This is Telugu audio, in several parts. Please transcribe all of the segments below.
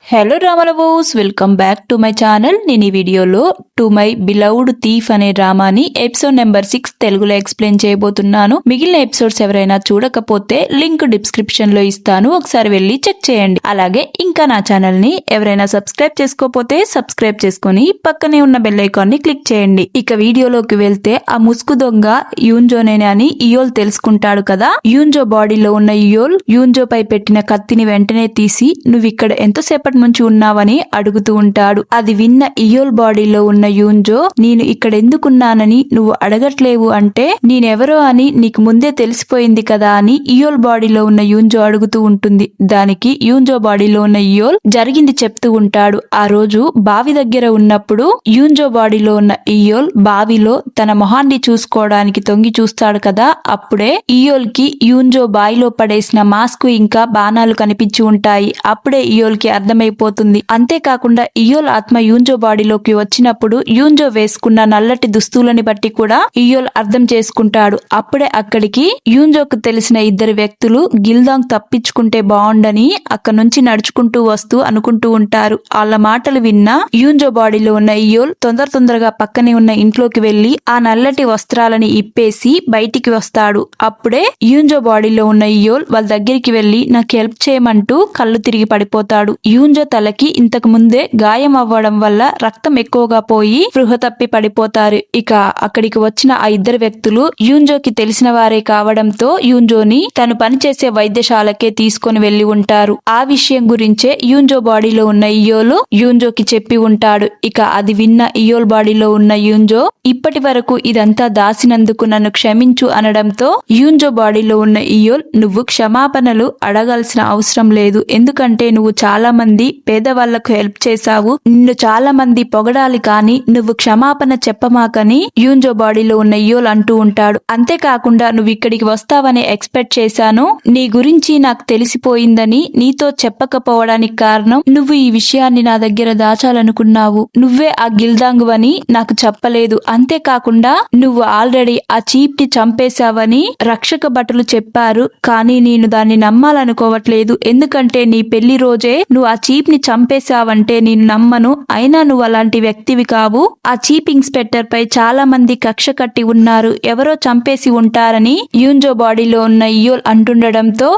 Hello drama lovers, welcome back to my channel. నేను ఈ వీడియోలో టు మై బిలౌడ్ థీఫ్ అనే డ్రామాని ఎపిసోడ్ నెంబర్ 6 తెలుగులో ఎక్స్ప్లెయిన్ చేయబోతున్నాను. మిగిలిన ఎపిసోడ్స్ ఎవరైనా చూడకపోతే లింక్ డిస్క్రిప్షన్ లో ఇస్తాను, ఒకసారి వెళ్ళి చెక్ చేయండి. అలాగే ఇంకా నా ఛానల్ ని ఎవరైనా సబ్స్క్రైబ్ చేసుకోకపోతే సబ్స్క్రైబ్ చేసుకుని పక్కనే ఉన్న బెల్ ఐకాన్ ని క్లిక్ చేయండి. ఇక వీడియోలోకి వెళ్తే ఆ ముసుగు దొంగ యూన్జోనే అని ఇయోల్ తెలుసుకుంటాడు కదా. యూన్జో బాడీలో ఉన్న ఇయోల్ యూన్జో పై పెట్టిన కత్తిని వెంటనే తీసి నువ్వు ఇక్కడ ఎంతసేపటి నుంచి ఉన్నావని అడుగుతూ ఉంటాడు. అది విన్న ఇయోల్ బాడీలో ఉన్న యూన్జో, నేను ఇక్కడ ఎందుకున్నానని నువ్వు అడగట్లేవు అంటే నేనెవరో అని నీకు ముందే తెలిసిపోయింది కదా అని ఇయోల్ బాడీలో ఉన్న యూన్జో అడుగుతూ ఉంటుంది. దానికి యూన్జో బాడీలో ఉన్న ఇయోల్ జరిగింది చెప్తూ ఉంటాడు. ఆ రోజు బావి దగ్గర ఉన్నప్పుడు యూన్జో బాడీలో ఉన్న ఇయోల్ బావిలో తన మొహాన్ని చూసుకోవడానికి తొంగి చూస్తాడు కదా. అప్పుడే ఇయోల్ కి యూన్జో బావిలో పడేసిన మాస్క్ ఇంకా బాణాలు కనిపించి ఉంటాయి. అప్పుడే ఇయోల్ కి అర్థమైపోతుంది. అంతేకాకుండా ఇయోల్ ఆత్మ యూన్జో బాడీలోకి వచ్చినప్పుడు యూన్జో వేసుకున్న నల్లటి దుస్తులని బట్టి కూడా ఇయోల్ అర్థం చేసుకుంటాడు. అప్పుడే అక్కడికి యూన్జోకు తెలిసిన ఇద్దరు వ్యక్తులు గిల్దాంగ్ తప్పించుకుంటే బాగుండని అక్కడ నుంచి నడుచుకుంటూ వస్తూ అనుకుంటూ ఉంటారు. వాళ్ళ మాటలు విన్న యూన్జో బాడీలో ఉన్న ఇయోల్ తొందరగా పక్కనే ఉన్న ఇంట్లోకి వెళ్లి ఆ నల్లటి వస్త్రాలని ఇప్పేసి బయటికి వస్తాడు. అప్పుడే యూన్జో బాడీలో ఉన్న ఇయోల్ వాళ్ళ దగ్గరికి వెళ్లి నాకు హెల్ప్ చేయమంటూ కళ్ళు తిరిగి పడిపోతాడు. యూన్జో తలకి ఇంతకు ముందే గాయం అవ్వడం వల్ల రక్తం ఎక్కువగా పోయి స్పృహ తప్పి పడిపోతారు. ఇక అక్కడికి వచ్చిన ఆ ఇద్దరు వ్యక్తులు యూన్జోకి తెలిసిన వారే కావడంతో యూన్జోని తను పనిచేసే వైద్యశాలకే తీసుకొని వెళ్లి ఉంటారు. ఆ విషయం గురించే యూన్జో బాడీలో ఉన్న ఇయోలు యూన్జోకి చెప్పి ఉంటాడు. ఇక అది విన్న ఇయోల్ బాడీలో ఉన్న యూన్జో, ఇప్పటి వరకు ఇదంతా దాసినందుకు నన్ను క్షమించు అనడంతో యూన్జో బాడీలో ఉన్న ఇయోల్, నువ్వు క్షమాపణలు అడగాల్సిన అవసరం లేదు, ఎందుకంటే నువ్వు చాలా మంది పేదవాళ్లకు హెల్ప్ చేశావు, నిన్ను చాలా మంది పొగడాలి కానీ నువ్వు క్షమాపణ చెప్పమాకని యూన్జో బాడీలో ఉన్న ఇయోల్ అంటూ ఉంటాడు. అంతేకాకుండా నువ్వు ఇక్కడికి వస్తావని ఎక్స్పెక్ట్ చేశాను, నీ గురించి నాకు తెలిసిపోయిందని నీతో చెప్పకపోవడానికి కారణం నువ్వు ఈ విషయాన్ని నా దగ్గర దాచాలనుకున్నావు, నువ్వే ఆ గిల్దాంగ్ అని నాకు చెప్పలేదు, అంతేకాకుండా నువ్వు ఆల్రెడీ ఆ చీప్ ని చంపేశావని రక్షక భటులు చెప్పారు, కానీ నేను దాన్ని నమ్మాలనుకోవట్లేదు, ఎందుకంటే నీ పెళ్లి రోజే నువ్వు ఆ చీప్ ని చంపేశావంటే నేను నమ్మను, అయినా నువ్వు అలాంటి వ్యక్తివి కావు, ఆ చీప్ ఇన్స్పెక్టర్ పై చాలా మంది కక్ష కట్టి ఉన్నారు, ఎవరో చంపేసి ఉంటారని యూన్జో బాడీలో ఉన్న ఇయోల్ అంటుండడంతో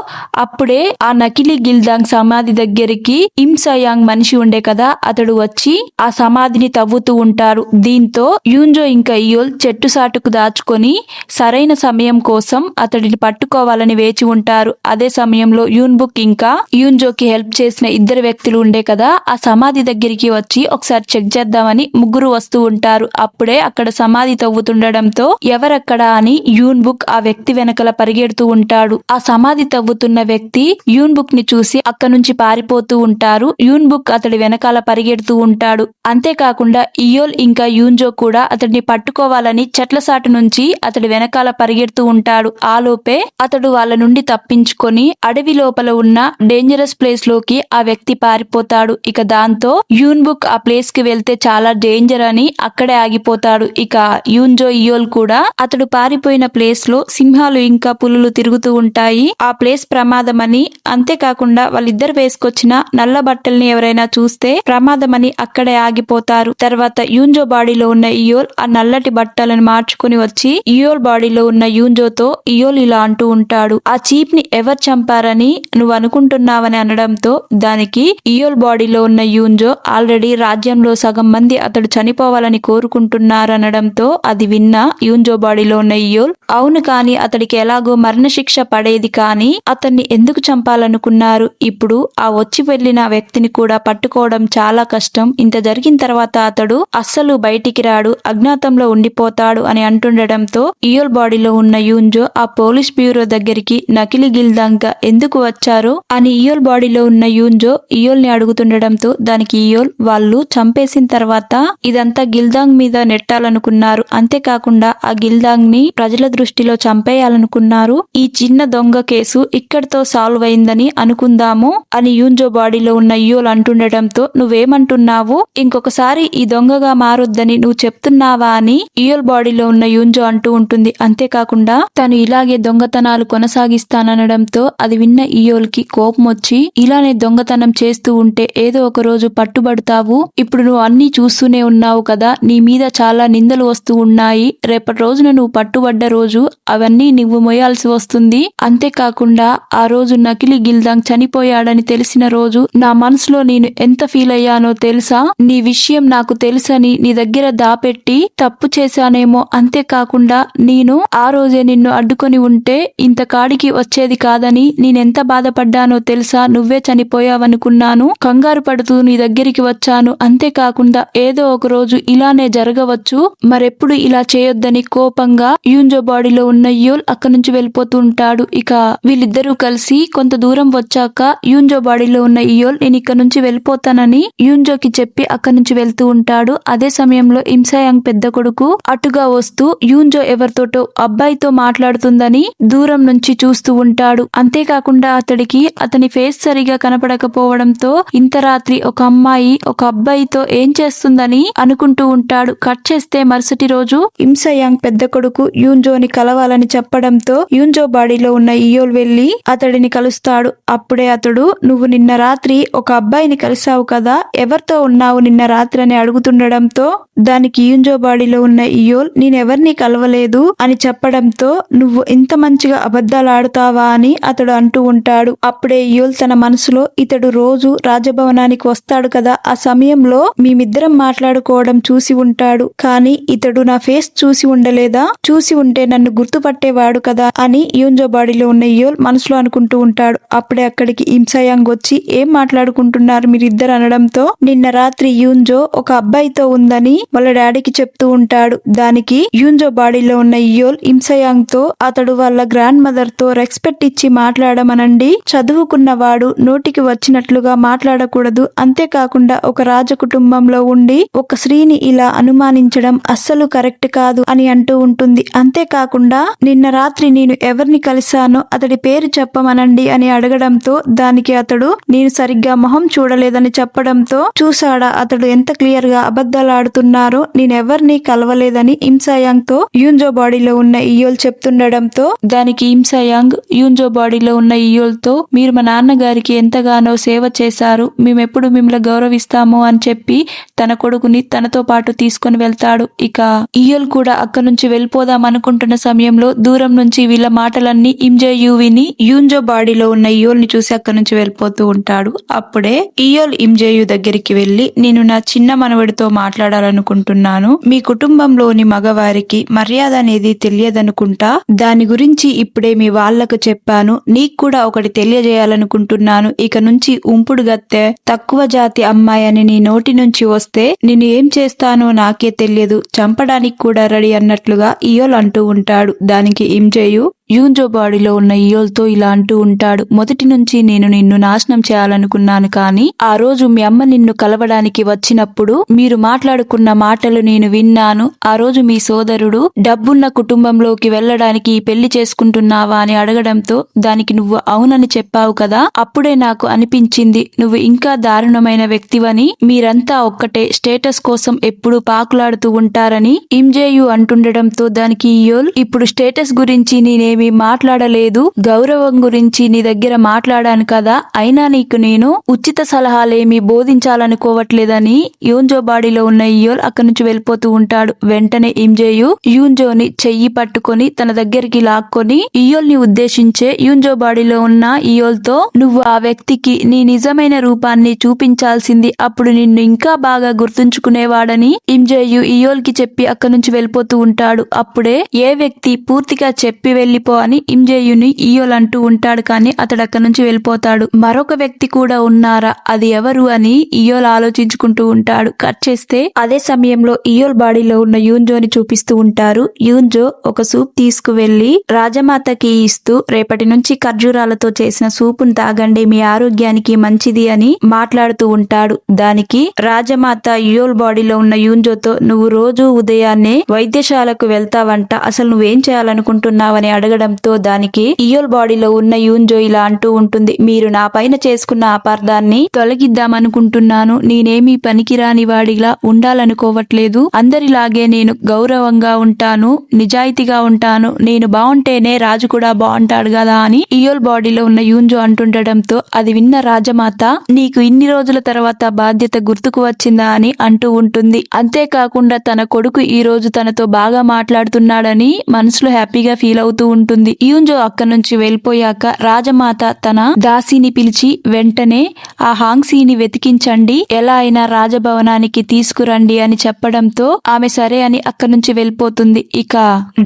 అప్పుడే ఆ నకిలీ గిల్దాంగ్ సమాధి దగ్గరికి ఇమ్సయాంగ్ మనిషి ఉండే కదా, అతడు వచ్చి ఆ సమాధిని తవ్వుతూ ఉంటారు. దీంతో యూన్జో ఇంకా ఇయోల్ చెట్టు సాటుకు దాచుకొని సరైన సమయం కోసం అతడిని పట్టుకోవాలని వేచి ఉంటారు. అదే సమయంలో యూన్బుక్ ఇంకా యూన్జోకి హెల్ప్ చేసిన ఇద్దరు వ్యక్తులు ఉండే కదా, ఆ సమాధి దగ్గరికి వచ్చి ఒకసారి చెక్ చేద్దామని ముగ్గురు వస్తూ ఉంటారు. అప్పుడే అక్కడ సమాధి తవ్వుతుండడంతో ఎవరక్కడా అని యూన్బుక్ ఆ వ్యక్తి వెనకల పరిగెడుతూ ఉంటాడు. ఆ సమాధి తవ్వుతున్న వ్యక్తి యూన్బుక్ ని చూసి అక్కడ నుంచి పారిపోతూ ఉంటారు. యూన్బుక్ అతడి వెనకాల పరిగెడుతూ ఉంటాడు. అంతేకాకుండా ఇయోల్ ఇంకా యూన్జో కూడా అతడిని పట్టుకోవాలని చెట్ల సాటు నుంచి అతడి వెనకాల పరిగెడుతూ ఉంటాడు. ఆలోపే అతడు వాళ్ళ నుండి తప్పించుకొని అడవి లోపల ఉన్న డేంజరస్ ప్లేస్ లోకి ఆ వ్యక్తి పారిపోతాడు. ఇక దాంతో యూన్బుక్ ఆ ప్లేస్ కి వెళ్తే చాలా డేంజర్ అని అక్కడే ఆగిపోతాడు. ఇక యూన్జో ఇయోల్ కూడా అతడు పారిపోయిన ప్లేస్ లో సింహాలు ఇంకా పులులు తిరుగుతూ ఉంటాయి, ఆ ప్లేస్ ప్రమాదమని, అంతేకాకుండా వాళ్ళిద్దరు వేసుకొచ్చిన నల్ల బట్టల్ని ఎవరైనా చూస్తే ప్రమాదమని అక్కడే ఆగిపోతారు. తర్వాత యూన్జో బాడీలో ఉన్న ఇయోల్ ఆ నల్లటి బట్టలను మార్చుకుని వచ్చి ఇయోల్ బాడీలో ఉన్న యూన్జోతో ఇయోల్ ఇలా అంటూ ఉంటాడు, ఆ చీప్ ని ఎవరు చంపారని నువ్వు అనుకుంటున్నావని అనడంతో దానికి ఇయోల్ బాడీలో ఉన్న యూన్జో, ఆల్రెడీ రాజ్యంలో సగం మంది అతడు చనిపోవాలని కోరుకుంటున్నారనడంతో అది విన్న యూన్జో బాడీలో ఉన్న ఇయోల్, అవును కానీ అతడికి ఎలాగో మరణశిక్ష పడేది, కానీ అతన్ని ఎందుకు చంపాలనుకున్నారు, ఇప్పుడు ఆ వచ్చి వెళ్లిన వ్యక్తిని కూడా పట్టుకోవడం చాలా కష్టం, ఇంత జరిగిన తర్వాత అతడు అస్సలు బయటికి రాడు, అజ్ఞాతంలో ఉండిపోతాడు అని అంటుండడంతో ఇయోల్ బాడీలో ఉన్న యూన్జో ఆ పోలీస్ బ్యూరో దగ్గరికి నకిలీ గిల్దాంగ్ ఎందుకు వచ్చారో అని ఇయోల్ బాడీలో ఉన్న యూన్జో ఇయోల్ ని అడుగుతుండడంతో దానికి ఇయోల్, వాళ్ళు చంపేసిన తర్వాత ఇదంతా గిల్దాంగ్ మీద నెట్టాలనుకున్నారు, అంతేకాకుండా ఆ గిల్దాంగ్ ని ప్రజల దృష్టిలో చంపేయాలనుకున్నారు. ఈ చిన్న దొంగ కేసు ఇక్కడితో సాల్వ్ అయిందని అనుకుందాము అని యూన్జో బాడీలో ఉన్న ఇయోల్ అంటుండటంతో నువ్వేమంటున్నావు, ఇంకొకసారి ఈ దొంగగా మారొద్దని నువ్వు చెప్తున్నావా అని ఇయోల్ బాడీలో ఉన్న యూన్జో అంటూ ఉంటుంది. అంతేకాకుండా తను ఇలాగే దొంగతనాలు కొనసాగిస్తాననడంతో అది విన్న ఇయోల్ కి కోపం వచ్చి, ఇలానే దొంగతనం చేస్తూ ఉంటే ఏదో ఒక రోజు పట్టుబడతావు. ఇప్పుడు నువ్వు అన్ని చూస్తూనే ఉన్నావు కదా, నీ మీద చాలా నిందలు వస్తూ ఉన్నాయి. రేపటి రోజున నువ్వు పట్టుబడ్డ రోజు అవన్నీ నువ్వు మోయాల్సి వస్తుంది. అంతేకాకుండా ఆ రోజు నకిలీ గిల్దాంగ్ చనిపోయాడని తెలిసిన రోజు నా మనసులో నేను ఎంత ఫీల్ అయ్యానో తెలుసా. నీ విషయం నాకు తెలుసని నీ దగ్గర దాపెట్టి తప్పు చేశానేమో. అంతేకాకుండా నేను ఆ రోజే నిన్ను అడ్డుకొని ఉంటే ఇంత కాడికి వచ్చేది కాదని నేనెంత బాధపడ్డానో తెలుసా. నువ్వే చనిపోయావనుకున్నాను. కంగారు పడుతూ నీ దగ్గరికి వచ్చాను. అంతేకాకుండా ఏదో ఒక రోజు ఇలానే జరగవచ్చు, మరెప్పుడు ఇలా చేయొద్దని కోపంగా యూన్జో బాడీలో ఉన్న ఇయోల్ అక్కడి నుంచి వెళ్ళిపోతూ ఉంటాడు. ఇక వీళ్ళిద్దరూ కలిసి కొంత దూరం వచ్చాక యూన్జో బాడీలో ఉన్న ఇయోల్ నేను ఇక్కడ నుంచి వెళ్ళిపోతానని యూన్జోకి చెప్పి అక్కడి నుంచి వెళ్తూ ఉంటాడు. అదే సమయంలో ఇమ్సాయాంగ్ పెద్ద కొడుకు అటుగా వస్తూ యూన్జో ఎవరితోటో అబ్బాయితో మాట్లాడుతుందని దూరం నుంచి చూస్తూ ఉంటాడు. అంతేకాకుండా అతడికి అతని ఫేస్ సరిగా కనపడకపోవడంతో ఇంత రాత్రి ఒక అమ్మాయి ఒక అబ్బాయితో ఏం చేస్తుందని అనుకుంటూ ఉంటాడు. కట్ చేస్తే మరుసటి రోజు ఇమ్సాయాంగ్ పెద్ద కొడుకు యూన్జోని కలవాలని చెప్పడంతో యూన్జో బాడీలో ఉన్న ఇయోల్ వెళ్లి అతడిని కలుస్తాడు. అప్పుడే అతడు, నువ్వు నిన్న రాత్రి ఒక అబ్బాయిని కలిసావు కదా, ఎవరితో ఉన్నావు నిన్న రాత్రి అని అడుగుతుండడంతో దానికి యూన్జో బాడీలో ఉన్న ఇయోల్ నేనెవర్ని కలవలేదు అని చెప్పడంతో నువ్వు ఇంత మంచిగా అబద్ధాలు ఆడుతావా అని అతడు అంటూ ఉంటాడు. అప్పుడే ఇయోల్ తన మనసులో, ఇతడు రోజు రాజభవనానికి వస్తాడు కదా, ఆ సమయంలో మేమిద్దరం మాట్లాడుకోవడం చూసి ఉంటాడు. కానీ ఇతడు నా ఫేస్ చూసి ఉండలేదా, చూసి ఉంటే నన్ను గుర్తుపట్టేవాడు కదా అని యూన్జో బాడీలో ఉన్న ఇయోల్ మనసులో అనుకుంటూ ఉంటాడు. అప్పుడే అక్కడికి ఇమ్సాయాంగ్ వచ్చి ఏం మాట్లాడుకుంటున్నారు మీరిద్దరు అనడంతో నిన్న రాత్రి యూన్జో ఒక అబ్బాయితో ఉందని వాళ్ళ డాడీకి చెప్తూ ఉంటాడు. దానికి యూన్జో బాడీలో ఉన్న ఇయోల్ ఇమ్సాయాంగ్ తో అతడు వాళ్ళ గ్రాండ్ మదర్ తో రెస్పెక్ట్ ఇచ్చి మాట్లాడమనండి, చదువుకున్నవాడు నోటికి వచ్చినట్లుగా మాట్లాడకూడదు. అంతేకాకుండా ఒక రాజ కుటుంబంలో ఉండి ఒక స్త్రీని ఇలా అనుమానించడం అస్సలు కరెక్ట్ కాదు అని అంటూ ఉంటుంది. అంతేకాకుండా నిన్న రాత్రి నేను ఎవరిని కలిశానో అతడి పేరు చెప్పమనండి అని అడగడంతో దానికి అతడు నేను సరిగ్గా మొహం చూడలేదని చెప్పడంతో చూసాడా అతడు ఎంత క్లియర్ గా అబద్ధాలు ఆడుతున్నారో, నేనెవర్ని కలవలేదని ఇమ్సాయాంగ్ తో యూన్జో బాడీలో ఉన్న ఇయోల్ చెప్తుండడంతో దానికి ఇమ్సాయాంగ్ యూన్జో బాడీలో ఉన్న ఇయోల్ తో మీరు మా నాన్నగారికి ఎంతగానో సేవ చేశారు, మేమెప్పుడు మిమ్మల్ని గౌరవిస్తాము అని చెప్పి తన కొడుకుని తనతో పాటు తీసుకొని వెళ్తాడు. ఇక ఇయోల్ కూడా అక్కడి నుంచి వెళ్ళిపోదాం అనుకుంటున్న సమయంలో దూరం నుంచి వీళ్ళ మాటలన్నీ ఇమ్జేయు విని యూన్జో బాడీలో ఉన్న ఇయోల్ ని చూసి అక్కడి నుంచి వెళ్ళిపోతూ ఉంటాడు. అప్పుడే ఇయోల్ ఇమ్జేయు దగ్గరికి వెళ్లి, నేను నా చిన్న మనవడితో మాట్లాడాలనుకుంటున్నాను. మీ కుటుంబంలోని మగవారికి మర్యాద అనేది తెలియదనుకుంటా, దాని గురించి ఇప్పుడే మీ వాళ్లకు చెప్పాను. నీకు కూడా ఒకటి తెలియజేయాలనుకుంటున్నాను. ఇక నుంచి ఉంపుడు గత్తె తక్కువ జాతి అమ్మాయి అని నీ నోటి నుంచి వస్తే నేను ఏం చేస్తానో నాకే తెలియదు, చంపడానికి కూడా రెడీ అన్నట్లుగా ఇయోల్ అంటూ ఉంటాడు. దానికి ఇమ్జేయు యూన్జో బాడీలో ఉన్న ఇయోల్తో ఇలా అంటూ ఉంటాడు. మొదటి నుంచి నేను నిన్ను నాశనం చేయాలనుకున్నాను, కానీ ఆ రోజు మీ అమ్మ నిన్ను కలవడానికి వచ్చినప్పుడు మీరు మాట్లాడుకున్న మాటలు నేను విన్నాను. ఆ రోజు మీ సోదరుడు డబ్బున్న కుటుంబంలోకి వెళ్లడానికి పెళ్లి చేసుకుంటున్నావా అని అడగడంతో దానికి నువ్వు అవునని చెప్పావు కదా, అప్పుడే నాకు అనిపించింది నువ్వు ఇంకా దారుణమైన వ్యక్తివని. మీరంతా ఒక్కటే, స్టేటస్ కోసం ఎప్పుడు పాకులాడుతూ ఉంటారని ఇమ్జేయు అంటుండడంతో దానికి ఇయోల్, ఇప్పుడు స్టేటస్ గురించి నేనేమి మాట్లాడలేదు, గౌరవం గురించి నీ దగ్గర మాట్లాడాను కదా, అయినా నీకు నేను ఉచిత సలహాలేమి బోధించాలనుకోవట్లేదని యూన్జో బాడీలో ఉన్న ఇయోల్ అక్కడి నుంచి వెళ్ళిపోతూ ఉంటాడు. వెంటనే ఇమ్జేయు యూన్జోని చెయ్యి పట్టుకొని తన దగ్గరికి లాక్కొని ఇయోల్ ని ఉద్దేశించే యూన్జో బాడీలో ఉన్న ఇయోల్ తో, నువ్వు ఆ వ్యక్తికి నీ నిజమైన రూపాన్ని చూపించాల్సింది, అప్పుడు నిన్ను ఇంకా బాగా గుర్తుంచుకునేవాడని ఇమ్జేయు ఇయోల్ కి చెప్పి అక్కడి నుంచి వెళ్ళిపోతూ ఉంటాడు. అప్పుడే ఏ వ్యక్తి పూర్తిగా చెప్పి వెళ్లిపోయి వెళ్ళిపో అని ఇంజేయుని ఇయోల్ అంటూ ఉంటాడు. కానీ అతడు అక్కడి నుంచి వెళ్ళిపోతాడు. మరొక వ్యక్తి కూడా ఉన్నారా, అది ఎవరు అని ఇయోల్ ఆలోచించుకుంటూ ఉంటాడు. కట్ చేస్తే అదే సమయంలో ఇయోల్ బాడీలో ఉన్న యూన్జోని చూపిస్తూ ఉంటారు. యూన్జో ఒక సూప్ తీసుకువెళ్లి రాజమాతకి ఇస్తూ రేపటి నుంచి ఖర్జూరాలతో చేసిన సూపును తాగండి, మీ ఆరోగ్యానికి మంచిది అని మాట్లాడుతూ ఉంటాడు. దానికి రాజమాత ఇయోల్ బాడీలో ఉన్న యూన్జోతో నువ్వు రోజు ఉదయాన్నే వైద్యశాలకు వెళ్తావంట, అసలు నువ్వేం చేయాలనుకుంటున్నావని అడగడంతో దానికి ఇయోల్ బాడీలో ఉన్న యూన్జో ఇలా అంటూ ఉంటుంది, మీరు నా పైన చేసుకున్న అపార్థాన్ని తొలగిద్దామనుకుంటున్నాను. నేనేమీ పనికిరాని వాడిలా ఉండాలనుకోవట్లేదు. అందరిలాగే నేను గౌరవంగా ఉంటాను, నిజాయితీగా ఉంటాను. నేను బాగుంటేనే రాజు కూడా బాగుంటాడు కదా అని ఇయోల్ బాడీలో ఉన్న యూన్జో అంటుండటంతో అది విన్న రాజమాత నీకు ఇన్ని రోజుల తర్వాత బాధ్యత గుర్తుకు వచ్చిందా అని అంటూ ఉంటుంది. అంతేకాకుండా తన కొడుకు ఈ రోజు తనతో బాగా మాట్లాడుతున్నాడని మనసులో హ్యాపీగా ఫీల్ అవుతూ ఉంటుంది. యూన్జో అక్కడి నుంచి వెళ్ళిపోయాక రాజమాత తన దాసిని పిలిచి వెంటనే ఆ హాంగ్సీని వెతికించండి, ఎలా అయినా రాజభవనానికి తీసుకురండి అని చెప్పడంతో ఆమె సరే అని అక్కడి నుంచి వెళ్ళిపోతుంది. ఇక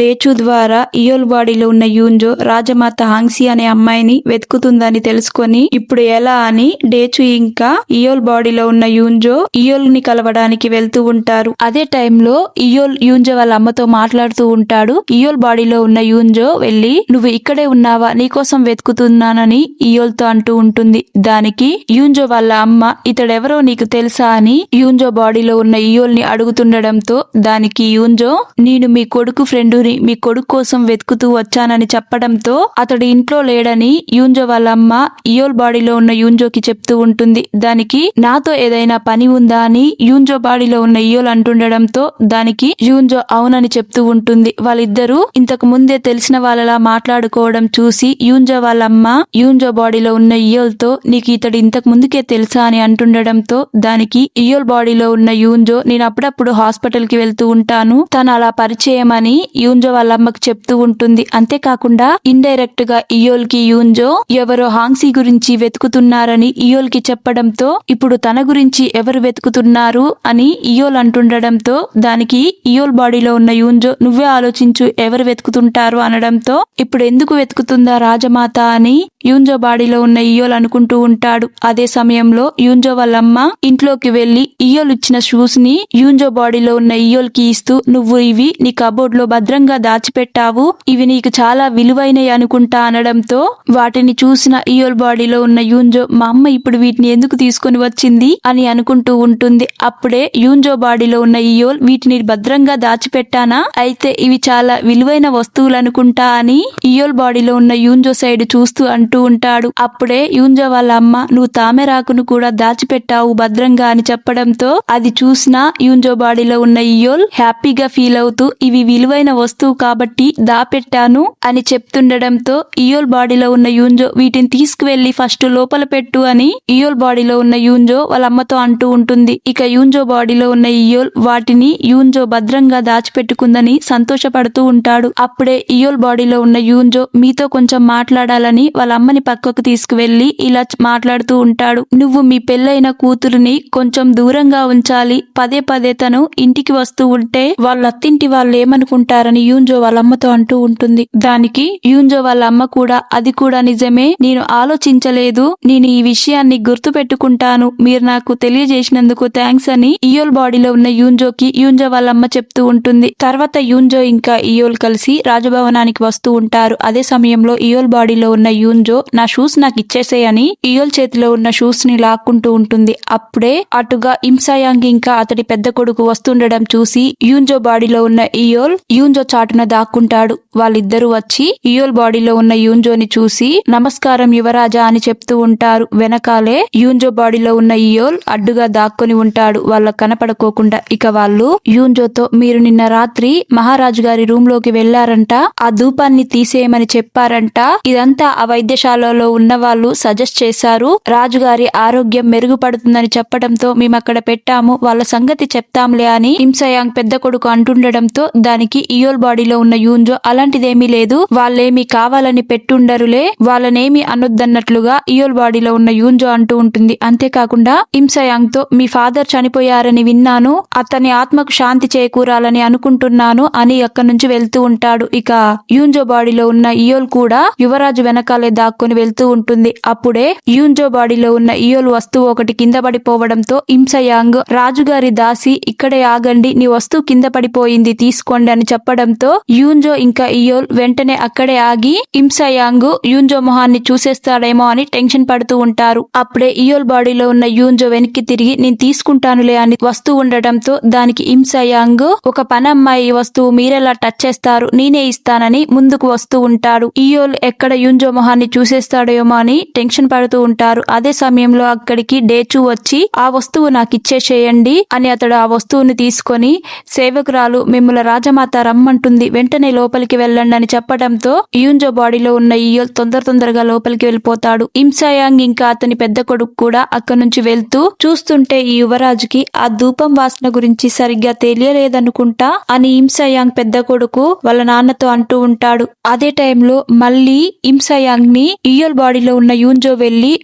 డేచు ద్వారా ఇయోల్ బాడీలో ఉన్న యూన్జో రాజమాత హాంగ్సీ అనే అమ్మాయిని వెతుకుతుందని తెలుసుకొని ఇప్పుడు ఎలా అని డేచు ఇంకా ఇయోల్ బాడీలో ఉన్న యూన్జో ఇయోల్ ని కలవడానికి వెళ్తూ ఉంటారు. అదే టైంలో ఇయోల్ యూన్జో వాళ్ళ అమ్మతో మాట్లాడుతూ ఉంటాడు. ఇయోల్ బాడీలో ఉన్న యూన్జో వెళ్లి నువ్వు ఇక్కడే ఉన్నావా, నీకోసం వెతుకుతున్నానని ఇయోల్ తో అంటూ ఉంటుంది. దానికి యూన్జో వాళ్ళ అమ్మ ఇతడెవరో నీకు తెలుసా అని యూన్జో బాడీలో ఉన్న ఇయోల్ ని అడుగుతుండడంతో దానికి యూన్జో నేను మీ కొడుకు ఫ్రెండుని, మీ కొడుకు కోసం వెతుకుతూ వచ్చానని చెప్పడంతో అతడు ఇంట్లో లేడని యూన్జో వాళ్ళ అమ్మ ఇయోల్ బాడీలో ఉన్న యూన్జోకి చెప్తూ ఉంటుంది. దానికి నాతో ఏదైనా పని ఉందా అని యూన్జో బాడీలో ఉన్న ఇయోల్ అంటుండడంతో దానికి యూన్జో అవునని చెప్తూ ఉంటుంది. వాళ్ళిద్దరూ ఇంతకు ముందే తెలిసిన వాళ్ళలా మాట్లాడుకోవడం చూసి యూన్జో వాళ్ళ అమ్మ యూన్జో బాడీలో ఉన్న ఇయోల్ తో నీకు ఇతడు ఇంతకు ముందుకే తెలుసా అని అంటుండడంతో దానికి ఇయోల్ బాడీలో ఉన్న యూన్జో నేను అప్పుడప్పుడు హాస్పిటల్ కి వెళ్తూ ఉంటాను, తను అలా పరిచయం అని యూన్జో వాళ్ళ అమ్మకి చెప్తూ ఉంటుంది. అంతేకాకుండా ఇండైరెక్ట్ గా ఇయోల్ కి యూన్జో ఎవరో హాంగ్సీ గురించి వెతుకుతున్నారని ఇయోల్ కి చెప్పడంతో ఇప్పుడు తన గురించి ఎవరు వెతుకుతున్నారు అని ఇయోల్ అంటుండడంతో దానికి ఇయోల్ బాడీలో ఉన్న యూన్జో నువ్వే ఆలోచించు ఎవరు వెతుకుతుంటారు అనడంతో ఇప్పుడు ఎందుకు వెతుకుతుందా రాజమాత అని యూన్జో బాడీలో ఉన్న ఇయోల్ అనుకుంటూ ఉంటాడు. అదే సమయంలో యూన్జో వాళ్ళమ్మ ఇంట్లోకి వెళ్లి ఇయోల్ ఇచ్చిన షూస్ ని యూన్జో బాడీలో ఉన్న ఇయోల్ కి ఇస్తూ నువ్వు ఇవి నీ కబోర్డ్ లో భద్రంగా దాచిపెట్టావు, ఇవి నీకు చాలా విలువైనవి అనుకుంటా అనడంతో వాటిని చూసిన ఇయోల్ బాడీలో ఉన్న యూన్జో మా అమ్మ ఇప్పుడు వీటిని ఎందుకు తీసుకుని వచ్చింది అని అనుకుంటూ ఉంటుంది. అప్పుడే యూన్జో బాడీలో ఉన్న ఇయోల్ వీటిని భద్రంగా దాచిపెట్టానా, అయితే ఇవి చాలా విలువైన వస్తువులు అనుకుంటా అని ఇయోల్ బాడీలో ఉన్న యూన్జో సైడ్ చూస్తూ అంటూ ఉంటాడు. అప్పుడే యూన్జో వాళ్ళ అమ్మ నువ్వు తామెరాకును కూడా దాచిపెట్టావు భద్రంగా అని చెప్పడంతో అది చూసిన యూన్జో బాడీలో ఉన్న ఇయోల్ హ్యాపీగా ఫీల్ అవుతూ ఇవి విలువైన వస్తువు కాబట్టి దాపెట్టాను అని చెప్తుండడంతో ఇయోల్ బాడీలో ఉన్న యూన్జో వీటిని తీసుకువెళ్లి ఫస్ట్ లోపల పెట్టు అని ఇయోల్ బాడీలో ఉన్న యూన్జో వాళ్ళ అమ్మతో అంటూ ఉంటుంది. ఇక యూన్జో బాడీలో ఉన్న ఇయోల్ వాటిని యూన్జో భద్రంగా దాచిపెట్టుకుందని సంతోషపడుతూ ఉంటాడు. అప్పుడే ఇయోల్ బాడీలో ఉన్న యూన్జో మీతో కొంచెం మాట్లాడాలని వాళ్ళ అమ్మని పక్కకు తీసుకువెళ్లి ఇలా మాట్లాడుతూ ఉంటాడు. నువ్వు మీ పెళ్ళైన కూతురుని కొంచెం దూరంగా ఉంచాలి, పదే పదే తను ఇంటికి వస్తూ ఉంటే వాళ్ళ అత్తింటి వాళ్ళు ఏమనుకుంటారని యూన్జో వాళ్ళ అమ్మతో అంటూ ఉంటుంది. దానికి యూన్జో వాళ్ళ అమ్మ కూడా అది కూడా నిజమే, నేను ఆలోచించలేదు, నేను ఈ విషయాన్ని గుర్తు పెట్టుకుంటాను, మీరు నాకు తెలియజేసినందుకు థ్యాంక్స్ అని ఇయోల్ బాడీలో ఉన్న యూన్జోకి యూన్జో వాళ్ళ అమ్మ చెప్తూ ఉంటుంది. తర్వాత యూన్జో ఇంకా ఇయోల్ కలిసి రాజభవనానికి వస్తూ ఉంటారు. అదే సమయంలో ఇయోల్ బాడీలో ఉన్న యూన్జో నా షూస్ నాకు ఇచ్చేసేయని ఇయోల్ చేతిలో ఉన్న షూస్ ని లాక్కుంటూ ఉంటుంది. అప్పుడే అటుగా ఇంసాయాంగ్ ఇంకా అతడి పెద్ద కొడుకు వస్తుండడం చూసి యూన్జో బాడీలో ఉన్న ఇయోల్ యూన్జో చాటున దాక్కుంటాడు. వాళ్ళిద్దరూ వచ్చి ఇయోల్ బాడీలో ఉన్న యూన్జోని చూసి నమస్కారం యువరాజా అని చెప్తూ ఉంటారు. వెనకాలే యూన్జో బాడీలో ఉన్న ఇయోల్ అడ్డుగా దాక్కుని ఉంటాడు వాళ్ళకు కనపడుకోకుండా. ఇక వాళ్ళు యూన్జోతో మీరు నిన్న రాత్రి మహారాజు గారి రూమ్ లోకి వెళ్లారంట, ఆ ధూపాన్ని తీసేయమని చెప్పారంట, ఇదంతా ఆ వైద్యశాల వైద్యశాలలో ఉన్న వాళ్ళు సజెస్ట్ చేశారు. రాజుగారి ఆరోగ్యం మెరుగుపడుతుందని చెప్పడంతో మేము అక్కడ పెట్టాము, వాళ్ళ సంగతి చెప్తాంలే అని ఇమ్సయాంగ్ పెద్ద కొడుకు అంటుండడంతో దానికి ఇయోల్ బాడీలో ఉన్న యూన్జో అలాంటిదేమీ లేదు, వాళ్ళేమి కావాలని పెట్టుండరులే, వాళ్ళనేమి అనొద్దన్నట్లుగా ఇయోల్ బాడీలో ఉన్న యూన్జో అంటూ ఉంటుంది. అంతేకాకుండా ఇమ్సయాంగ్ తో మీ ఫాదర్ చనిపోయారని విన్నాను, అతని ఆత్మకు శాంతి చేకూరాలని అనుకుంటున్నాను అని అక్కడి నుంచి వెళ్తూ ఉంటాడు. ఇక యూన్జో బాడీలో ఉన్న ఇయోల్ కూడా యువరాజు వెనకాలే దాక్కుని వెళ్తూ ఉంటుంది. అప్పుడే యూన్జో బాడీలో ఉన్న ఇయోల్ వస్తువు ఒకటి కింద పడిపోవడంతో ఇమ్సయాంగ్ రాజుగారి దాసి ఇక్కడే ఆగండి, నీ వస్తువు కింద పడిపోయింది తీసుకోండి అని చెప్పడంతో యూన్జో ఇంకా ఇయోల్ వెంటనే అక్కడే ఆగి ఇమ్సయాంగ్ యూన్జో మొహాన్ని చూసేస్తాడేమో అని టెన్షన్ పడుతూ ఉంటారు. అప్పుడే ఇయోల్ బాడీలో ఉన్న యూన్జో వెనక్కి తిరిగి నేను తీసుకుంటానులే అని వస్తూ ఉండటంతో దానికి ఇమ్సయాంగ్ ఒక పనమ్మాయి వస్తువు మీరెలా టచ్ చేస్తారు, నేనే ఇస్తానని ముందుకు వస్తూ ఉంటాడు. ఇయోల్ ఎక్కడ యూన్జో మొహాన్ని చూసేస్తాడేమో అని టెన్షన్ పడుతూ ఉంటారు. అదే సమయంలో అక్కడికి డేచు వచ్చి ఆ వస్తువు నాకు ఇచ్చేసేయండి అని అతడు ఆ వస్తువుని తీసుకొని సేవకురాలు మిమ్మల్ని రాజమాత రమ్మంటుంది, వెంటనే లోపలికి వెళ్ళండి అని చెప్పడంతో యూన్జో బాడీలో ఉన్న ఇయోల్ తొందరగా లోపలికి వెళ్ళిపోతాడు. ఇమ్సయాంగ్ ఇంకా అతని పెద్ద కొడుకు కూడా అక్కడి నుంచి వెళ్తూ చూస్తుంటే ఈ యువరాజుకి ఆ ధూపం వాసన గురించి సరిగ్గా తెలియలేదనుకుంటా అని ఇమ్సయాంగ్ పెద్ద కొడుకు వాళ్ళ నాన్నతో అంటూ ఉంటాడు. అదే టైంలో మళ్ళీ ఇమ్సయాంగ్ ని ఇయోల్ బాడీలో ఉన్న యూన్జో వెళ్లి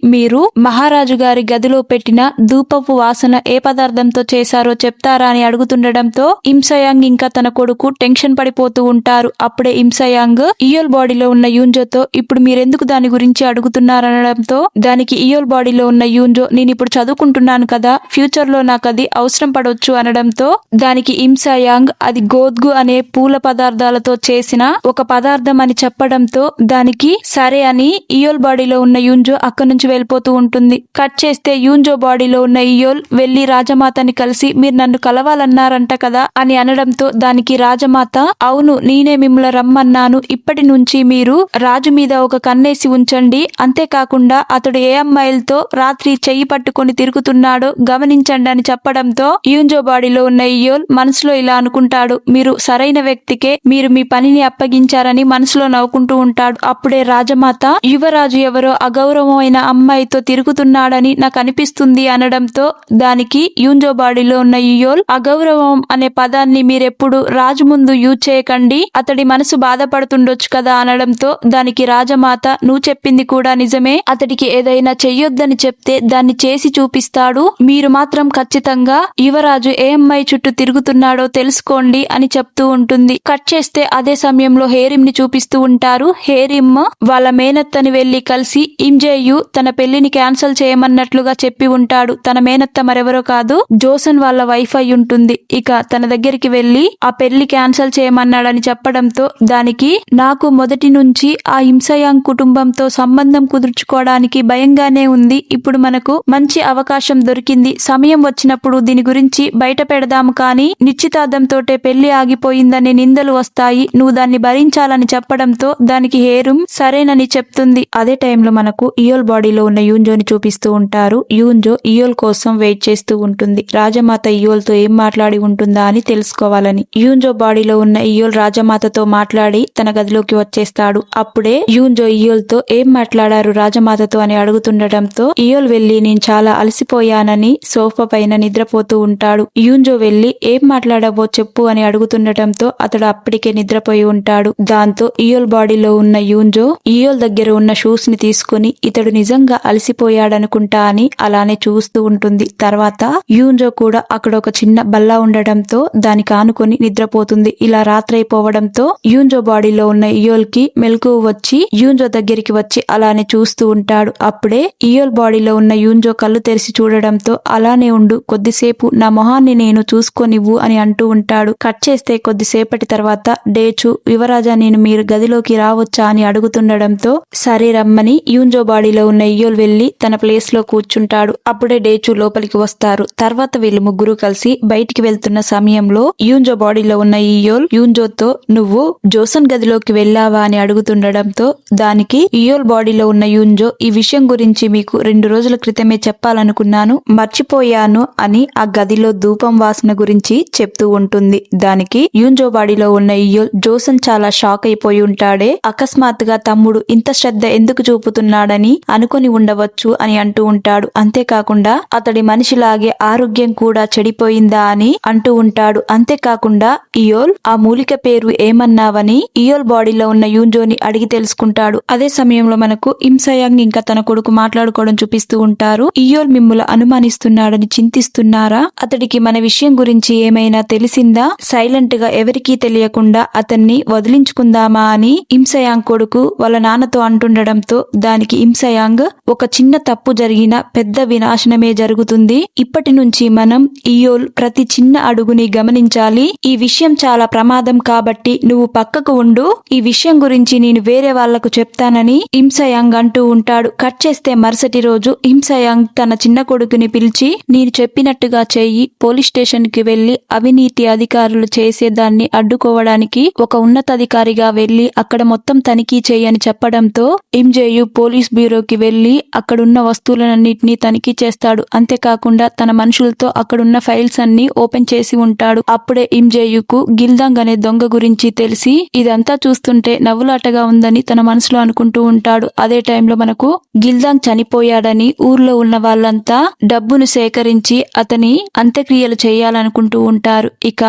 మీరు మహారాజు గారి గదిలో పెట్టిన ధూపపు వాసన ఏ పదార్థంతో చేశారో చెప్తారా అని అడుగుతుండడంతో ఇమ్సయాంగ్ ఇంకా తన కొడుకు టెన్షన్ పడిపోతూ ఉంటారు. అప్పుడే ఇమ్సయాంగ్ ఇయోల్ బాడీలో ఉన్న యూన్జోతో ఇప్పుడు మీరెందుకు దాని గురించి అడుగుతున్నారనడంతో దానికి ఇయోల్ బాడీలో ఉన్న యూన్జో నేను ఇప్పుడు చదువుకుంటున్నాను కదా, ఫ్యూచర్ లో నాకు అది అవసరం పడవచ్చు అనడంతో దానికి ఇమ్సయాంగ్ అది గోద్గు అనే పూల పదార్థాలతో చేసిన ఒక పదార్థం అని చెప్పడంతో దానికి సరే అని ఇయోల్ బాడీలో ఉన్న యూన్జో అక్కడి నుంచి వెళ్ళిపోతూ ఉంటుంది. కట్ చేస్తే యూన్జో బాడీలో ఉన్న ఇయోల్ వెళ్లి రాజమాతని కలిసి మీరు నన్ను కలవాలన్నారంట కదా అని అనడంతో దానికి రాజమాత అవును నేనే మిమ్మల్ని రమ్మన్నాను, ఇప్పటి నుంచి మీరు రాజు మీద ఒక కన్నేసి ఉంచండి, అంతేకాకుండా అతడు ఏ అమ్మాయిలతో రాత్రి చెయ్యి పట్టుకొని తిరుగుతున్నాడో గమనించండి అని చెప్పడంతో యూన్జో బాడీలో ఉన్న ఇయోల్ మనసులో ఇలా అనుకుంటాడు, మీరు సరైన వ్యక్తికే మీరు మీ పనిని అప్పగించారని మనసులో నవ్వుకుంటూ ఉంటాడు. అప్పుడే రాజమాత యువరాజు ఎవరో అగౌరవమైన అమ్మాయితో తిరుగుతున్నాడని నాకు అనిపిస్తుంది అనడంతో దానికి యూన్జో బాడీలో ఉన్న ఇయోల్ అగౌరవం అనే పదాన్ని మీరెప్పుడు రాజు ముందు యూజ్ చేయకండి, అతడి మనసు బాధపడుతుండొచ్చు కదా అనడంతో దానికి రాజమాత నువ్వు చెప్పింది కూడా నిజమే, అతడికి ఏదైనా చెయ్యొద్దని చెప్తే దాన్ని చేసి చూపిస్తాడు, మీరు మాత్రం ఖచ్చితంగా యువరాజు ఏ అమ్మాయి చుట్టూ తిరుగుతున్నాడో తెలుసుకోండి అని చెప్తూ ఉంటుంది. కట్ చేస్తే అదే సమయంలో హేరిమ్ ని చూపిస్తూ ఉంటారు. హేరిమ్ వాళ్ళ మేనత్తని వెళ్లి కలిసి ఇంజేయు తన పెళ్లిని క్యాన్సిల్ చేయమన్నట్లుగా చెప్పి ఉంటాడు. తన మేనత్త మరెవరో కాదు జోసన్ వాళ్ళ వైఫ్ అయి ఉంటుంది. ఇక తన దగ్గరికి వెళ్లి ఆ పెళ్లి క్యాన్సిల్ చేయమన్నాడని చెప్పడంతో దానికి నాకు మొదటి నుంచి ఆ ఇమ్సయాంగ్ కుటుంబంతో సంబంధం కుదుర్చుకోవడానికి భయంగానే ఉంది, ఇప్పుడు మనకు మంచి అవకాశం దొరికింది, సమయం వచ్చినప్పుడు దీని గురించి బయట పెడదాము, కానీ నిశ్చితార్థంతోటే పెళ్లి ఆగిపోయిందనే నిందలు వస్తాయి, నువ్వు దాన్ని భరించాలని చెప్పడంతో దానికి హేరిమ్ సరేనని చెప్తుంది. అదే టైంలో మనకు ఇయోల్ బాడీలో ఉన్న యూన్జోని చూపిస్తూ ఉంటారు. యూన్జో ఇయోల్ కోసం వెయిట్ చేస్తూ ఉంటుంది, రాజమాత ఇయోల్ తో ఏం మాట్లాడి ఉంటుందా అని తెలుసుకోవాలని. యూన్జో బాడీలో ఉన్న ఇయోల్ రాజమాతతో మాట్లాడి తన గదిలోకి వచ్చేస్తాడు. అప్పుడే యూన్జో ఇయోల్ తో ఏం మాట్లాడారు రాజమాతతో అని అడుగుతుండటంతో ఇయోల్ వెళ్లి నేను చాలా అలసిపోయానని సోఫా పైన నిద్రపోతూ ఉంటాడు. యూన్జో వెళ్లి ఏం మాట్లాడావో చెప్పు అని అడుగుతుండటంతో అతడు అప్పటికే నిద్రపోయి ఉంటాడు. దాంతో ఇయోల్ బాడీలో ఉన్న యూన్జో ఇయోల్ దగ్గర ఉన్న షూస్ ని తీసుకుని ఇతడు నిజంగా అలసిపోయాడనుకుంటా అని అలానే చూస్తూ ఉంటుంది. తర్వాత యూన్జో కూడా అక్కడ ఒక చిన్న బల్ల ఉండడంతో దానికి ఆనుకొని నిద్రపోతుంది. ఇలా రాత్రైపోవడంతో యూన్జో బాడీలో ఉన్న ఇయోల్ కి మెలకువ వచ్చి యూన్జో దగ్గరికి వచ్చి అలానే చూస్తూ ఉంటాడు. అప్పుడే ఇయోల్ బాడీలో ఉన్న యూన్జో కళ్ళు తెరిచి చూడడంతో అలానే ఉండు, కొద్దిసేపు నా మొహాన్ని నేను చూసుకోనివ్వు అని అంటూ ఉంటాడు. కట్ చేస్తే కొద్దిసేపటి తర్వాత డేచు యువరాజా నేను మీరు గదిలోకి రావచ్చా అని అడుగుతుండడంతో సరే రమ్మని యూన్జో బాడీలో ఉన్న ఇయోల్ వెళ్లి తన ప్లేస్ లో కూర్చుంటాడు. అప్పుడే డేచు లోపలికి వస్తారు. తర్వాత వీళ్ళు ముగ్గురు కలిసి బయటికి వెళ్తున్న సమయంలో యూన్జో బాడీలో ఉన్న ఇయోల్ యూన్జోతో నువ్వు జోసన్ గదిలోకి వెళ్ళావా అని అడుగుతుండడంతో దానికి ఇయోల్ బాడీలో ఉన్న యూన్జో ఈ విషయం గురించి మీకు 2 రోజుల క్రితమే చెప్పాలనుకున్నాను, మర్చిపోయాను అని ఆ గదిలో ధూపం వాసన గురించి చెప్తూ ఉంటుంది. దానికి యూన్జో బాడీలో ఉన్న ఇయోల్ జోసన్ చాలా షాక్ అయిపోయి ఉంటాడే, అకస్మాత్తుగా తమ్ముడు ఇంత శ్రద్ధ ఎందుకు చూపుతున్నాడని అనుకొని ఉండవచ్చు అని అంటూ ఉంటాడు. అంతేకాకుండా అతడి మనిషిలాగే ఆరోగ్యం కూడా చెడిపోయిందా అని అంటూ ఉంటాడు. అంతేకాకుండా ఇయోల్ ఆ మూలిక పేరు ఏమన్నావని ఇయోల్ బాడీలో ఉన్న యూన్జోని అడిగి తెలుసుకుంటాడు. అదే సమయంలో మనకు ఇమ్సయాంగ్ ఇంకా తన కొడుకు మాట్లాడుకోవడం చూపిస్తూ ఉంటారు. ఇయోల్ మిమ్ముల అనుమానిస్తున్నాడని చింతిస్తున్నారా? అతడికి మన విషయం గురించి ఏమైనా తెలిసిందా? సైలెంట్ గా ఎవరికీ తెలియకుండా అతన్ని వదిలించుకుందామా అని ఇమ్సయాంగ్ కొడుకు వాళ్ళ నాన్నతో అంటుండడంతో దానికి ఇమ్సయాంగ్ ఒక చిన్న తప్పు జరిగిన పెద్ద వినాశనమే జరుగుతుంది. ఇప్పటి నుంచి మనం ఇయోల్ ప్రతి చిన్న అడుగుని గమనించాలి. ఈ విషయం చాలా ప్రమాదం కాబట్టి నువ్వు పక్కకు ఉండు. ఈ విషయం గురించి నేను వేరే వాళ్లకు చెప్తానని ఇమ్సయాంగ్ అంటూ ఉంటాడు. కట్ చేస్తే మరుసటి రోజు ఇమ్సయాంగ్ తన చిన్న కొడుకుని పిలిచి నేను చెప్పినట్టుగా చెయ్యి. పోలీస్ స్టేషన్ కి వెళ్లి అవినీతి అధికారులు చేసేదాన్ని అడ్డుకోవడానికి ఒక ఉన్నతాధికారిగా వెళ్లి అక్కడ మొత్తం తనిఖీ చేయని చెప్పడంతో ఇమ్జేయు పోలీస్ బ్యూరోకి వెళ్లి అక్కడున్న వస్తువులన్నింటినీ తనిఖీ చేస్తాడు. అంతేకాకుండా తన మనుషులతో అక్కడున్న ఫైల్స్ అన్ని ఓపెన్ చేసి ఉంటాడు. అప్పుడే ఇమ్జేయుకు గిల్దాంగ్ అనే దొంగ గురించి తెలిసి ఇదంతా చూస్తుంటే నవ్వులాటగా ఉందని తన మనసులో అనుకుంటూ ఉంటాడు. అదే టైంలో మనకు గిల్దాంగ్ చనిపోయాడని ఊర్లో ఉన్న వాళ్ళంతా డబ్బును సేకరించి అతని అంత్యక్రియలు చేయాలనుకుంటూ ఉంటారు. ఇక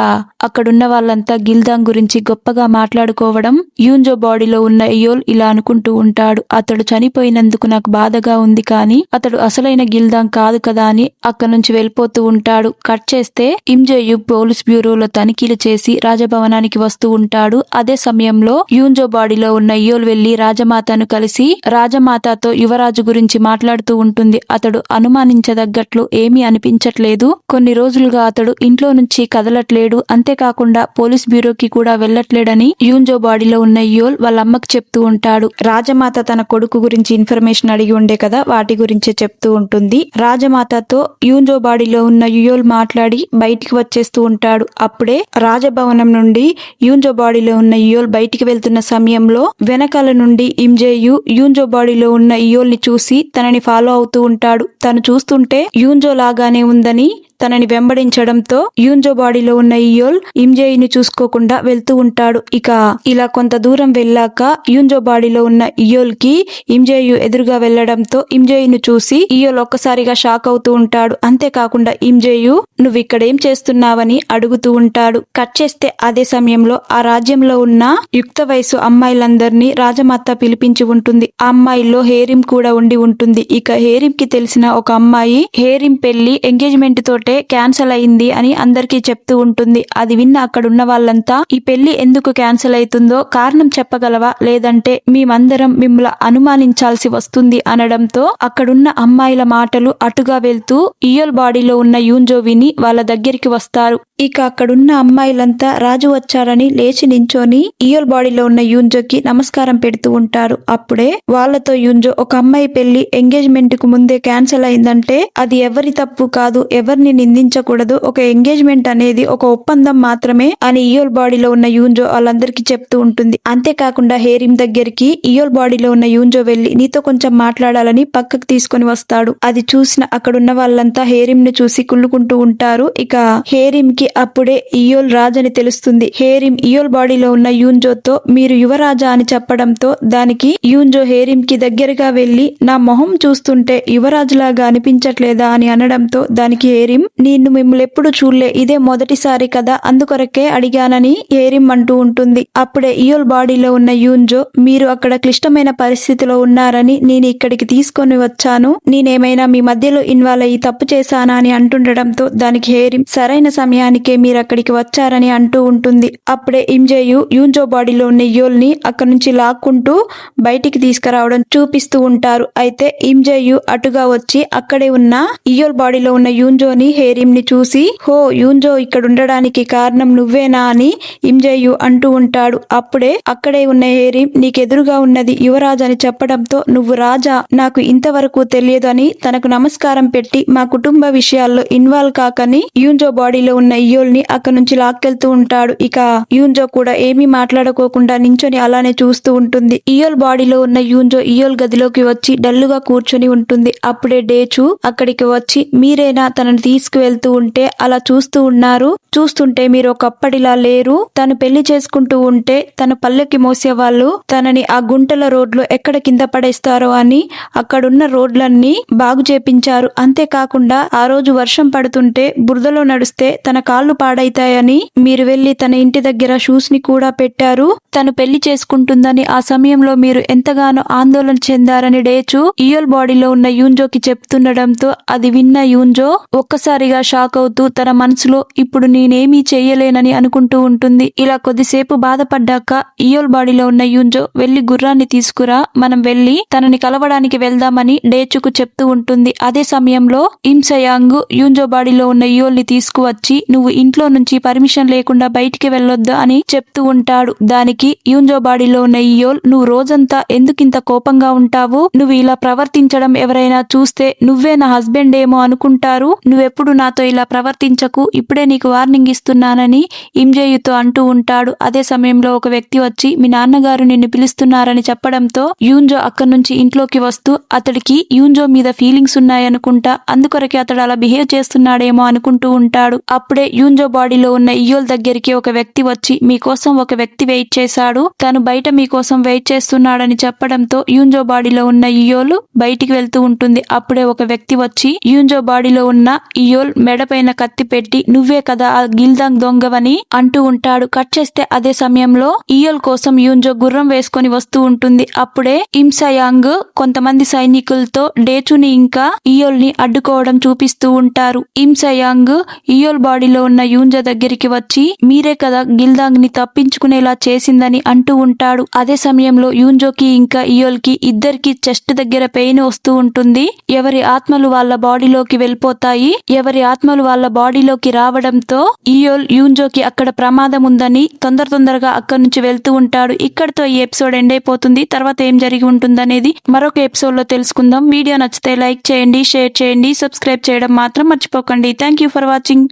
అక్కడున్న వాళ్ళంతా గిల్దాంగ్ గురించి గొప్పగా మాట్లాడుకోవడం యూన్జో బాడీలో ఉన్న ఇయోల్ ఇలా అనుకుంటూ ఉంటాడు. అతడు చనిపోయినందుకు నాకు బాధగా ఉంది, కానీ అతడు అసలైన గిల్దాంగ్ కాదు కదా అని అక్కడి నుంచి వెళ్ళిపోతూ ఉంటాడు. కట్ చేస్తే ఇమ్జేయు పోలీస్ బ్యూరోలో తనిఖీలు చేసి రాజభవనానికి వస్తూ ఉంటాడు. అదే సమయంలో యూన్జో బాడీలో ఉన్న ఇయోల్ వెళ్లి రాజమాతను కలిసి రాజమాతతో యువరాజు గురించి మాట్లాడుతూ ఉంటుంది. అతడు అనుమానించదగ్గట్లు ఏమీ అనిపించట్లేదు. కొన్ని రోజులుగా అతడు ఇంట్లో నుంచి కదలట్లేడు. అంతేకాకుండా పోలీస్ బ్యూరోకి కూడా వెళ్లట్లేడని యూన్జో బాడీలో ఉన్న ఇయోల్ వాళ్ళ అమ్మకు చెప్తూ ఉంటాడు. రాజమాత తన కొడుకు గురించి ఇన్ఫర్మేషన్ అడిగి ఉండే కదా, వాటి గురించే చెప్తూ ఉంటుంది. రాజమాతతో యూన్జో బాడీలో ఉన్న ఇయోల్ మాట్లాడి బయటికి వచ్చేస్తూ ఉంటాడు. అప్పుడే రాజభవనం నుండి యూన్జో బాడీలో ఉన్న ఇయోల్ బయటికి వెళ్తున్న సమయంలో వెనకాల నుండి ఇమ్జేయు యూన్జో బాడీలో ఉన్న ఇయోల్ ని చూసి తనని ఫాలో అవుతూ ఉంటాడు. తను చూస్తుంటే యూన్జో లాగానే ఉందని తనని వెంబడించడంతో యూన్జో బాడీలో ఉన్న ఇయోల్ ఇమ్జేయుని చూసుకోకుండా వెళ్తూ ఉంటాడు. ఇక ఇలా కొంత దూరం వెళ్ళాక యూన్జో బాడీలో ఉన్న ఇయోల్ కి ఇమ్జేయు ఎదురుగా వెళ్లడంతో ఇమ్జేయుని చూసి ఇయోల్ ఒక్కసారిగా షాక్ అవుతూ ఉంటాడు. అంతేకాకుండా ఇమ్జేయు నువ్వు ఇక్కడేం చేస్తున్నావని అడుగుతూ ఉంటాడు. కట్ చేస్తే అదే సమయంలో ఆ రాజ్యంలో ఉన్న యుక్త వయసు అమ్మాయిలందరినీ రాజమాత పిలిపించి ఉంటుంది. ఆ అమ్మాయిల్లో హేరిం కూడా ఉండి ఉంటుంది. ఇక హేరిం కి తెలిసిన ఒక అమ్మాయి హేరిం పెళ్లి ఎంగేజ్మెంట్ తోటే క్యాన్సల్ అయింది అని అందరికీ చెప్తూ ఉంటుంది. అది విన్న అక్కడున్న వాళ్ళంతా ఈ పెళ్లి ఎందుకు క్యాన్సల్ అవుతుందో కారణం చెప్పగలవా, లేదంటే మేమందరం మిమ్మల్ని అనుమానించాల్సి వస్తుంది అనడంతో అక్కడున్న అమ్మాయిల మాటలు అటుగా వెళ్తూ ఇయోల్ బాడీలో ఉన్న యూన్జో విని వాళ్ళ దగ్గరికి వస్తారు. ఇక అక్కడున్న అమ్మాయిలంతా రాజు వచ్చారని లేచి నించొని ఇయోల్ బాడీలో ఉన్న యూన్జోకి నమస్కారం పెడుతూ ఉంటారు. అప్పుడే వాళ్ళతో యూన్జో ఒక అమ్మాయి పెళ్లి ఎంగేజ్మెంట్ కు ముందే క్యాన్సల్ అయిందంటే అది ఎవరి తప్పు కాదు, ఎవరిని నిందించకూడదు, ఒక ఎంగేజ్మెంట్ అనేది ఒక ఒప్పందం మాత్రమే అని ఇయోల్ బాడీలో ఉన్న యూన్జో వాళ్ళందరికీ చెప్తూ ఉంటుంది. అంతేకాకుండా హేరిం దగ్గరికి ఇయోల్ బాడీలో ఉన్న యూన్జో వెళ్లి నీతో కొంచెం మాట్లాడాలని పక్కకు తీసుకొని వస్తాడు. అది చూసిన అక్కడున్న వాళ్ళంతా హేరిం ను చూసి కుళ్ళుకుంటూ ఉంటారు. ఇక హేరిం కి అప్పుడే ఇయోల్ రాజని తెలుస్తుంది. హేరిం ఇయోల్ బాడీలో ఉన్న యూన్జోతో మీరు యువరాజా అని చెప్పడంతో దానికి యూన్జో హేరిం కి దగ్గరగా వెళ్లి నా మొహం చూస్తుంటే యువరాజులాగా అనిపించట్లేదా అని అనడంతో దానికి హేరిం నేను మిమ్మల్ని ఎప్పుడు చూడలే, ఇదే మొదటిసారి కదా, అందుకొరకే అడిగానని హేరిం అంటూ ఉంటుంది. అప్పుడే ఇయోల్ బాడీలో ఉన్న యూన్జో మీరు అక్కడ క్లిష్టమైన పరిస్థితిలో ఉన్నారని నేను ఇక్కడికి తీసుకొని వచ్చాను, నేనేమైనా మీ మధ్యలో ఇన్వాల్వ్ అయ్యి తప్పు చేశానా అని అంటుండడంతో దానికి హేరిం సరైన సమయానికే మీరు అక్కడికి వచ్చారని అంటూ ఉంటుంది. అప్పుడే ఇమ్జేయు యూన్జో బాడీలో ఉన్న ఇయోల్ ని అక్కడి నుంచి లాక్కుంటూ బయటికి తీసుకురావడం చూపిస్తూ ఉంటారు. అయితే ఇమ్జేయు అటుగా వచ్చి అక్కడే ఉన్న ఇయోల్ బాడీలో ఉన్న యూన్జోని హేరిం ని చూసి హో యూన్జో ఇక్కడ ఉండడానికి కారణం నువ్వేనా అని ఇమ్జేయు అంటూ ఉంటాడు. అప్పుడే అక్కడే ఉన్న హేరిం నీకెదురుగా ఉన్నది యువరాజు అని చెప్పడంతో నువ్వు రాజా, నాకు ఇంతవరకు తెలియదు అని తనకు నమస్కారం పెట్టి మా కుటుంబ విషయాల్లో ఇన్వాల్వ్ కాకని యూన్జో బాడీలో ఉన్న ఇయోల్ని అక్కడి నుంచి లాక్కెళ్తూ ఉంటాడు. ఇక యూన్జో కూడా ఏమీ మాట్లాడుకోకుండా నించొని అలానే చూస్తూ ఉంటుంది. ఇయోల్ బాడీలో ఉన్న యూన్జో ఇయోల్ గదిలోకి వచ్చి డల్లుగా కూర్చొని ఉంటుంది. అప్పుడే డేచు అక్కడికి వచ్చి మీరేనా తనని తీసుకువెళ్తూ ఉంటే అలా చూస్తూ ఉన్నారు, చూస్తుంటే మీరు ఒకప్పటిలా లేరు, తను పెళ్లి చేసుకుంటూ ఉంటే తన పల్లెకి మోసేవాళ్ళు తనని ఆ గుంటల రోడ్లో ఎక్కడ కింద పడేస్తారో అని అక్కడున్న రోడ్లన్నీ బాగు చేపించారు. అంతేకాకుండా ఆ రోజు వర్షం పడుతుంటే బురదలో నడిస్తే తన కాళ్ళు పాడైతాయని మీరు వెళ్లి తన ఇంటి దగ్గర షూస్ ని కూడా పెట్టారు. తను పెళ్లి చేసుకుంటుందని ఆ సమయంలో మీరు ఎంతగానో ఆందోళన చెందారని డేచు ఇయోల్ బాడీలో ఉన్న యూన్జోకి చెప్తుండడంతో అది విన్న యూన్జో ఒక్కసారిగా షాక్ అవుతూ తన మనసులో ఇప్పుడు నేనేమీ చెయ్యలేనని అనుకుంటూ ఉంటుంది. ఇలా కొద్దిసేపు బాధపడ్డాక ఇయోల్ బాడీలో ఉన్న యూన్జో వెళ్లి గుర్రాన్ని తీసుకురా, మనం వెళ్లి తనని కలవడానికి వెళ్దామని డేచుకు చెప్తూ ఉంటుంది. అదే సమయంలో ఇమ్సయాంగ్ యూన్జో బాడీలో ఉన్న ఇయోల్ ని తీసుకువచ్చి నువ్వు ఇంట్లో నుంచి పర్మిషన్ లేకుండా బయటికి వెళ్ళొద్దు అని చెప్తూ ఉంటాడు. దానికి యూన్జో బాడీలో ఉన్న ఇయోల్ నువ్వు రోజంతా ఎందుకింత కోపంగా ఉంటావు, నువ్వు ఇలా ప్రవర్తించడం ఎవరైనా చూస్తే నువ్వే నా హస్బెండ్ ఏమో అనుకుంటారు, నువ్వెప్పుడు నాతో ఇలా ప్రవర్తించకు, ఇప్పుడే నీకు వార్నింగ్ ఇస్తున్నానని ఇమ్జేయుతో అంటూ ఉంటాడు. అదే సమయంలో ఒక వ్యక్తి వచ్చి మీ నాన్నగారు నిన్ను పిలుస్తున్నారని చెప్పడంతో యూన్జో అక్కడి నుంచి ఇంట్లోకి వస్తూ అతడికి యూన్జో మీద ఫీలింగ్స్ ఉన్నాయనుకుంటా, అందుకొరకే అతడు అలా బిహేవ్ చేస్తున్నాడేమో అనుకుంటూ ఉంటాడు. అప్పుడే యూన్జో బాడీలో ఉన్న ఇయోల్ దగ్గరికి ఒక వ్యక్తి వచ్చి మీకోసం ఒక వ్యక్తి వెయిట్ చేశాడు, తను బయట మీకోసం వెయిట్ చేస్తున్నాడని చెప్పడంతో యూన్జో బాడీలో ఉన్న ఇయోల్ బయటికి వెళ్తూ ఉంటుంది. అప్పుడే ఒక వ్యక్తి వచ్చి యూన్జో బాడీలో ఉన్న ఇయోల్ మెడపైన కత్తి పెట్టి నువ్వే కదా ఆ గిల్దాంగ్ దొంగవని అంటూ ఉంటాడు. కట్ చేస్తే అదే సమయంలో ఇయోల్ కోసం యూన్జో గుర్రం వేసుకొని వస్తూ ఉంటుంది. అప్పుడే ఇమ్సయాంగ్ కొంతమంది సైనికులతో డేచుని ఇంకా ఇయోల్ ని అడ్డుకోవడం చూపిస్తూ ఉంటారు. ఇమ్సయాంగ్ ఇయోల్ బాడీలో ఉన్న యూన్జో దగ్గరికి వచ్చి మీరే కదా గిల్దాంగ్ ని తప్పించుకునేలా చేసిందని అంటూ ఉంటాడు. అదే సమయంలో యూన్జోకి ఇంకా ఇయోల్ కి ఇద్దరికి చెస్ట్ దగ్గర పెయిన్ వస్తూ ఉంటుంది. ఎవరి ఆత్మలు వాళ్ళ బాడీలోకి వెళ్ళిపోతాయి. ఎవరి ఆత్మలు వాళ్ళ బాడీలోకి రావడంతో ఇయోల్ యూన్జోకి అక్కడ ప్రమాదం ఉందని తొందరగా అక్కడి నుంచి వెళ్తూ ఉంటాడు. ఇక్కడితో ఈ ఎపిసోడ్ ఎండ్ అయిపోతుంది. తర్వాత ఏం జరిగి ఉంటుందనేది మరొక ఎపిసోడ్ లో తెలుసుకుందాం. వీడియో నచ్చితే లైక్ చేయండి, షేర్ చేయండి, సబ్స్క్రైబ్ చేయడం మాత్రం మర్చిపోకండి. Thank you for watching.